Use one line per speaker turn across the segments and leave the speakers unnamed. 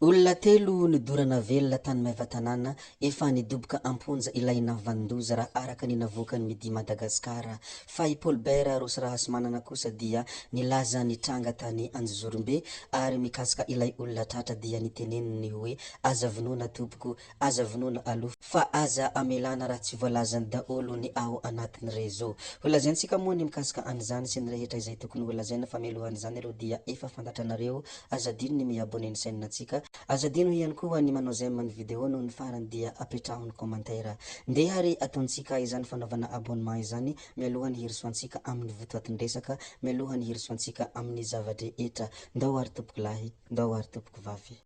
Olona telo nidorana velona tany Maivatanana efa nidoboka amponja ilaina vandoza raha araka ny navoakany midi Madagasikara. Fa i Paulbert Rosirahasimanana kosa dia nilaza nitranga tany Anjozorombe ary mikasika ilay olona tratra dia niteneniny hoe aza vonoana tompoko, aza vonoana aloha fa aza amelana raha tsy voalazany daholo ny ao anatin'ny réseau. Holazaintsika moa ny mikasika an'izany sy ny rehetra izay tokony holazaina fa mialohan'izany aloha dia efa fantatranareo azadino ny miabone ny chaîne-tsika. Azadino ihany koa ny manao j'aime ny vidéo noho ny farany dia apetrahony commentaire. Ndeha ary ataontsika izany fanaovana abonnement izany mialohany hirisoantsika amin'ny votoatindresaka, mialohany hirisoantsika amin'ny zava-drehetra. Ndao ary tompoko lahy, ndao ary tompoko vavy.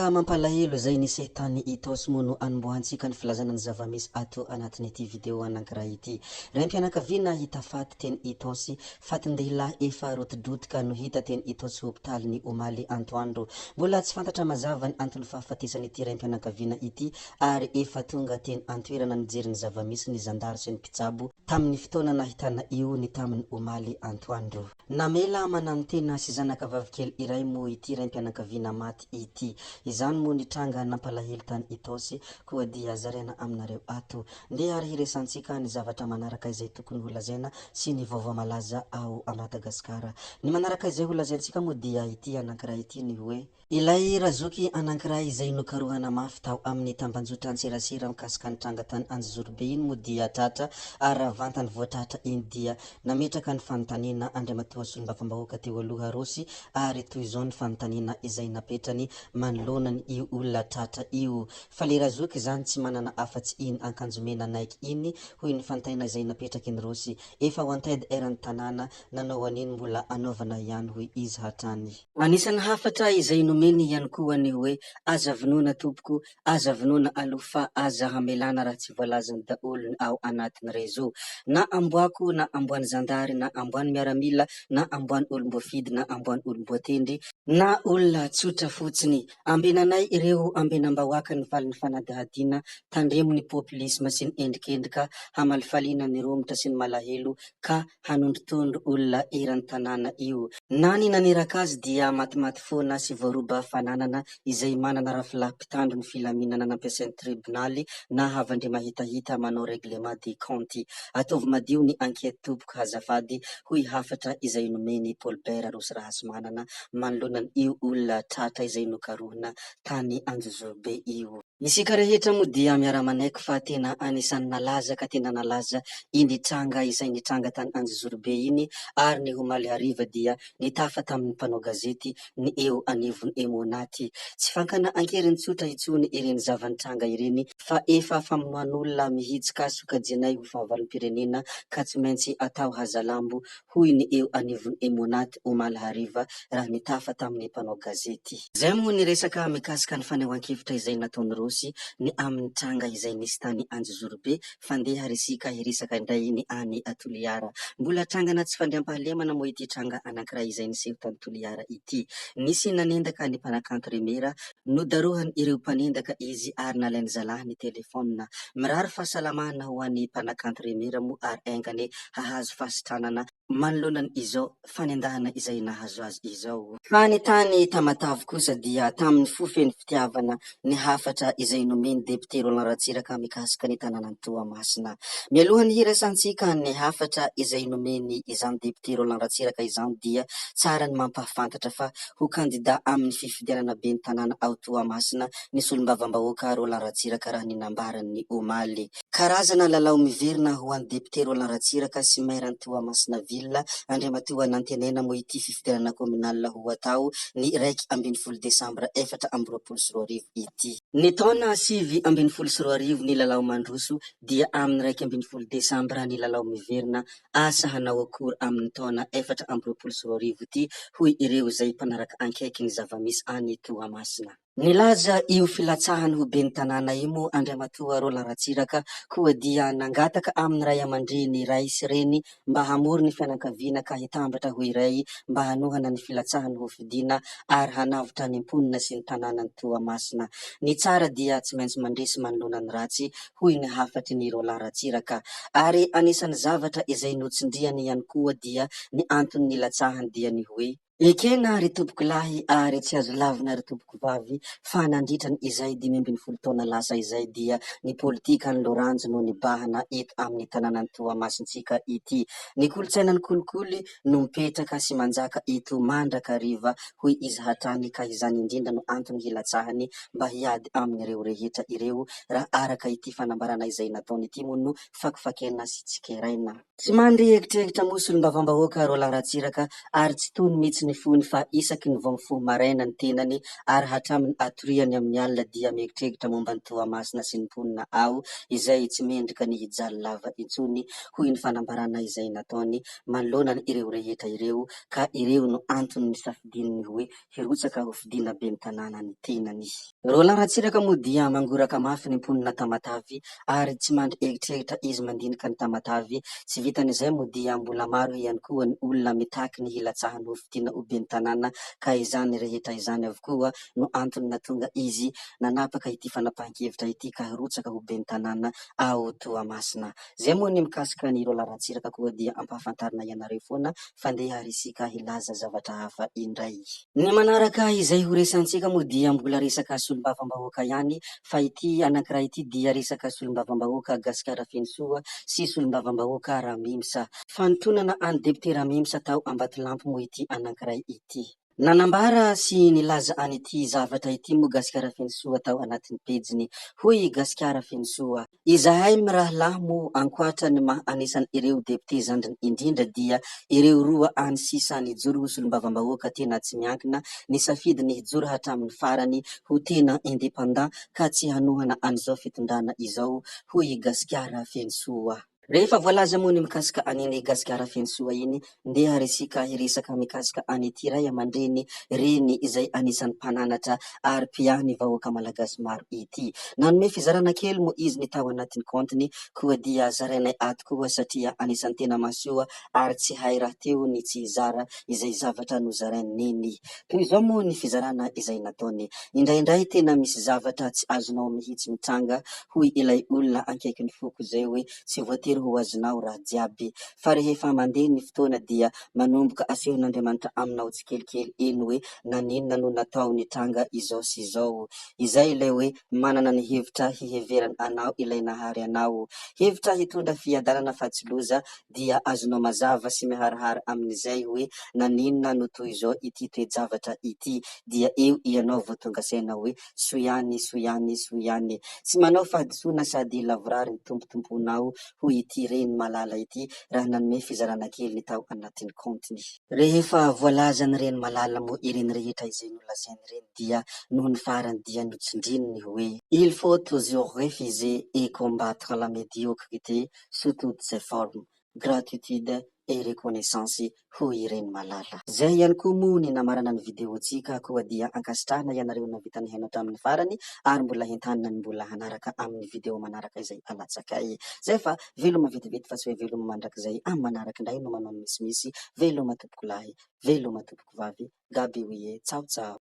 Mampalahelo zay nisy tany Itaosy moa no anombohantsika ny filazana ny zava-misy ato anatin'ity vidéo anankiray ity. Raim-pianakaviana hita faty teny Itaosy, fatin-dehilahy efa rotodrotika no hita teny Itaosy hôpitaly ny omaly antoandro. Mbola tsy fantatra mazava ny antony fahafatesany ity raim-pianakaviana ity ary efa tonga teny antoerana nijery ny zava-misy ny zandary sy ny mpitsabo tamin'ny fotoana nahitana io ny tamin'ny omaly antoandro. Namela mananotena sy zanaka vavikely iray moa ity raim-pianakaviana maty ity. Izany moa nitranga nampalahelo tany Itaosy koa dia zaraina aminareo ato. Ndeha ary hiresantsika ny zavatra manaraka izay tokony holazaina sy ny vaovao malaza ao a Madagasikara. Ny manaraka izay holazaintsika moa dia ity anankiray ity ny hoe ilay razoky anankiray izay nokarohana mafy tao amin'ny tambanjotra antserasera mikasika nitranga tany Anjozorobe iny moa dia tratra ary vantany voatratra iny dia nametraka ny fanontaniana Andriamatoa Solombavam-bahoaka teo aloha Rosy ary toy izao ny fanontaniana izay napetrany manoloana io olona tratra io. Fa le razoky zany tsy manana afatsy iny akanjo mena naiky iny hoy ny fantaina izay napetraky ny Rosy efa ho antaidy eran'ny tanàna nanao an'iny mbola anaovana ihany hoy izy hatrany. Anisany hafatra izay nomeny ihany koa ny hoe aza vonoana tompoko, aza vonoana aloha fa aza hamelana raha tsy voalazany daholo ao anatin'ny réseau. Na amboako na amboany zandary na amboany miaramila na amboany olom-boafidy na amboany olom-boatendry na olona tsotra fotsiny. Ambenanay ireo ambenam-bahoaka ny valin'ny fanadihadiana tandremo ny populisma sy ny endrikendrika hamalifaliana ny romotra sy ny malahelo ka hanondrotondro olona eran'ny tanàna io. Na ny naneraka azy dia matimaty foana sy voaroba fananana izay manana rafalahy-mpitandro ny filaminana nampiasain'ny tribonaly na havandre mahitahita manao règlement des comptes. Ataovy madio ny enquête tompoko hazafady hoy hafatra izay nomeny Paulbert Rosirahasimanana manoloana io olona tratra izay nokarohana tany Anjozorobe io. Isika rehetra moa dia miara-manaiky fa tena anisan'ny nalaza ka tena nalaza iny tranga izay nitranga tany Anjozorobe iny ary ny omaly hariva dia nitafa tamin'ny mpanao gazety ny eo anivony Emonaty. Tsy fankana ankeriny tsotra itsony ireny zava-nitranga ireny fa efa famonoan'olona mihitsika sokajianay ho fahavalom-pirenena ka tsy maintsy atao hazalambo hoy ny eo anivony Emonaty omaly hariva raha nitafa tamin'ny mpanao gazety. Zay moa ny resaka mikasika ny fanehoan-kevitra izay nataon'ny Rosy ny amin'ny tranga izay nisy tany Anjozorobe fandeha resika hiresaka indray ny any Toliara. Mbola trangana tsy fandriam-pahalemana moa ity tranga anankiray izay niseho tany Toliara ity. Nisy nanendaka ny mpanakanto Remera nodarohany ireo mpanendaka izy ary nalainy zalahy ny telefona. Mirary fahasalamana ho an'ny mpanakanto Remera moa ary aingany hahazo fasitranana manoloana izao fanendahana izay nahazo azy izao. Fa ny tany Tamatave kosa dia tamin'ny fofeny fitiavana ny hafatra izay nomeny député Roland Ratsiraka mikasika ny tanànan'ny Toamasina. Mialohany hirasantsika ny hafatra izay nomeny izany député Roland Ratsiraka izany dia tsara ny mampahafantatra fa ho kandida amin'ny fifidianana be ny tanàna ao Toamasina ny solombavam-bahoaka Roland Ratsiraka raha ny nambaran'ny omaly. Karazana lalao miverina ho an'ny député Roland Ratsiraka sy mairan'ny Toamasina ville Andriamatoa nantenena moa ity fifidianana communal ho atao ny 1 Desambra 2024 ity. Ny taona 2024 ny lalao mandroso dia amin'ny 1 Desambra ny lalao miverina asa hanao akory amin'ny taona 2024 ity hoy ireo izay mpanaraka ankaiky ny zava-misy any Toamasina. Nilaza io filatsahany ho ben'ny tanàna io moa Andriamatoa Roland Ratsiraka koa dia nangataka amin'ny ray aman-dreny ray sy reny mba hamory ny fianakaviana ka hitambatra ho iray mba hanohana ny filatsahany ho fidiana ary hanavotra ny mponina sy ny tanànany Toamasina. Ny tsara dia tsy maintsy mandresy manoloana ny ratsy hoy ny hafatry ny Roland Ratsiraka ary anisan'ny zavatra izay notsindriany ihany koa dia ny antony nilatsahany dia ny hoe ekena ry tompoko lahy ary tsy azo lavina ry tompoko vavy fa nandritrany izay 5 ambin'ny folo taona lasa izay dia ny politika ny loranjo no nibahana eto amin'ny tanànany Toamasintsika ity. Ny kolotsainany kolikoly no mipetraka sy manjaka eto mandrakariva hoy izy hatrany ka izany indrindra no antony hilatsahany mba hiady amin'ireo rehetra ireo raha araka ity fanambarana izay nataony ity moa no fakifakena sy tsikeraina. Tsy mandry ekitrehitra mosolom-bavam-bahoaka Roland Ratsiraka ary tsy tony mihitsy ny fony fa isaky ny vao mifoha maraina ny tenany ary hatramin'ny atoriany amin'ny alina dia mieritreritra momba ny Toamasina sy ny mponina ao izay tsy mendrika ny hijaly lava intsony hoy ny fanambarana izay nataony manoloana ireo rehetra ireo ka ireo no antony ny safidininy hoe hirotsaka ho fidiana ben'ny tanàna ny tenany. Roland Ratsiraka moa dia mangoraka mafy ny mponina Tamatavy ary tsy mandry eritreritra izy mandinika ny Tamatavy. Tsy vitan'izay moa dia mbola maro ihany koa ny olona mitaky ny hilatsahany ho fidiana ho ben'ny tanàna ka izany rehetra izany avokoa no antony natonga izy nanapaka ity fanapahan-kevitra ity ka hirotsaka ho ben'ny tanàna ao Toamasina. Zay moa ny mikasika ny Roland Ratsiraka koa dia ampahafantarina ianareo foana fandeha ary isika hilaza zavatra hafa indray. Ny manaraka izay ho resantsika moa dia mbola resaka solombavam-bahoaka ihany fa ity anankiray ity dia resaka solombavam-bahoaka Gasikara Fensoa sy solombavam-bahoaka Ramimsa. Fanontonana any depute Ramimsa tao Ambatolampy moa ity anankiray ity. Nanambara sy nilaza any ity zavatra ity moa Gasikara Fensoa tao anatin'ny pejiny hoy Gasikara Fensoa: izahay mirahalahy moa ankoatra ny maha anisan'ny ireo depute zandriny indrindra dia ireo roa any sisa nijoro ho solombavam-bahoaka tena tsy miankina nisafidy ny hijoro hatramin'ny farany ho tena independant ka tsy hanohana an'izao fitondrana izao hoy Gasikara Fensoa. Rehefa voalaza moa ny mikasika an'iny Gasikara Fensoa iny, ndeha resika hiresaka mikasika any ity ray aman-dreny reny izay anisan'ny mpananatra ary mpiahy vahoaka malagasy maro ity. Nanome fizarana kely moa izy ny tao anatin'ny kôntiny koa dia zarainay ato koa satria anisan'ny tena mahasoa ary tsy hay raha teo ny tsy hizara izay zavatra nozarainy neny. Toy izao moa ny fizarana izay nataony: indraindray tena misy zavatra tsy azonao mihitsy mitranga hoy ilay olona ankaiky ny foko zay hoe tsy voatery ho azonao raha jiaby fa rehefa mandeha ny fotoana dia manomboka asehon'Andriamanitra aminao tsikelikely eny hoe naninona no natao nitranga izao sy izao. Izay ilay hoe manana ny hevitra hiheverany anao ilay nahary anao, hevitra hitondra fiadanana fa tsy loza dia azonao mazava sy miharihary amin'izay hoe naninona no toy izao ity toe-javatra ity dia eo ianao vao tonga saina hoe soiany soiany soiany. Tsy manao fahadisoana sady lavorary ny tompotomponao hoy ity reny malala ity raha nanome fizarana kely ny tao anatin'ny kôntiny. Rehefa voalaza ny reny malala moa ireny rehetra izay nolazainy reny dia noho ny farany dia notsindrininy hoe il faut toujours refuser et combattre la médiocrité sous toutes ses formes, gratitude et reconnaissance hoy ireny malala. Zay ihany koa moa ny namarana ny videontsika koa dia ankasitrahana ianareo navita ny haino hatramin'ny farany ary mbola hentanina ny mbola hanaraka amin'ny video manaraka izay alatsakay. Zay fa veloma vetivety fa tsy hoe veloma mandrakizay amin'ny manaraka indray no manao ny misimisy. Veloma tompoko lahy, veloma tompoko vavy, gaby oye, tsao tsao.